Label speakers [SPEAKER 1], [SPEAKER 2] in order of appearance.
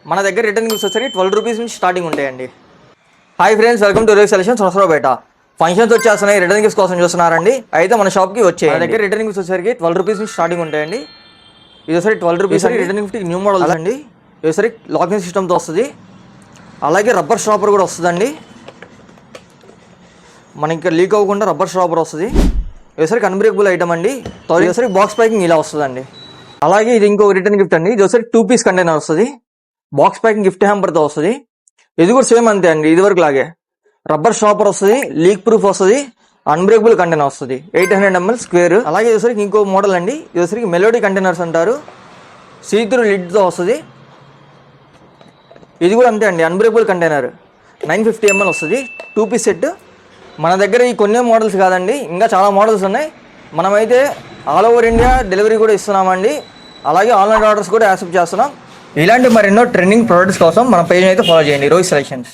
[SPEAKER 1] మన దగ్గర return gifts వచ్చేసరికి 12 రూపీస్ నుంచి స్టార్టింగ్ ఉంటాయండి. Hi friends, welcome to Rohit selections Hosaraopeta. Functions వచ్చేస్తున్నాయి, రిటర్న్ గిఫ్ట్స్ కోసం చూస్తున్నారండి. అయితే మన షాప్కి వచ్చాయి. మన దగ్గర రిటర్న్ గిఫ్ట్స్ వచ్చేసరికి 12 రూపీస్ నుంచి స్టార్టింగ్ ఉంటాయండి. ఇది వచ్చేసరికి 12 rupees return gift new model అండి. ఇది వచ్చేసరికి లాకింగ్ సిస్టమ్తో వస్తుంది. అలాగే రబ్బర్ స్టాపర్ కూడా వస్తుందండి. మనకి ఇంకా లీక్ అవ్వకుండా రబ్బర్ స్టాపర్ వస్తుంది. ఇది అన్బ్రేకబుల్ ఐటమ్ అండి. ఇది బాక్స్ ప్యాకింగ్ ఇలా వస్తుందండి. అలాగే ఇది ఇంకో రిటర్న్ గిఫ్ట్ అండి. ఇది వచ్చేసరికి 2 పీస్ కంటైనర్ వస్తుంది. బాక్స్ ప్యాకింగ్ గిఫ్ట్ హ్యాంపర్తో వస్తుంది. ఇది కూడా సేమ్ అంతే అండి, ఇది వరకు లాగే రబ్బర్ స్టాపర్ వస్తుంది, లీక్ ప్రూఫ్ వస్తుంది, అన్బ్రేకబుల్ కంటైనర్ వస్తుంది. 800 ml స్క్వేర్. అలాగే ఇది ఇంకో మోడల్ అండి. ఇది మెలోడీ కంటైనర్స్ అంటారు. సీత్రూ లిడ్తో వస్తుంది. ఇది కూడా అంతే అండి, అన్బ్రేకబుల్ కంటైనర్. 950 ml వస్తుంది. 2 పీస్ సెట్. మన దగ్గర ఈ కొన్ని మోడల్స్ కాదండి, ఇంకా చాలా మోడల్స్ ఉన్నాయి. మనమైతే ఆల్ ఓవర్ ఇండియా డెలివరీ కూడా ఇస్తున్నామండి. అలాగే ఆన్లైన్ ఆర్డర్స్ కూడా యాక్సెప్ట్ చేస్తున్నాం. ఇలాంటి మరెన్నో ట్రెండింగ్ ప్రొడక్ట్స్ కోసం మన పేజ్ అయితే ఫాలో చేయండి, రోహిత్ సెలెక్షన్స్.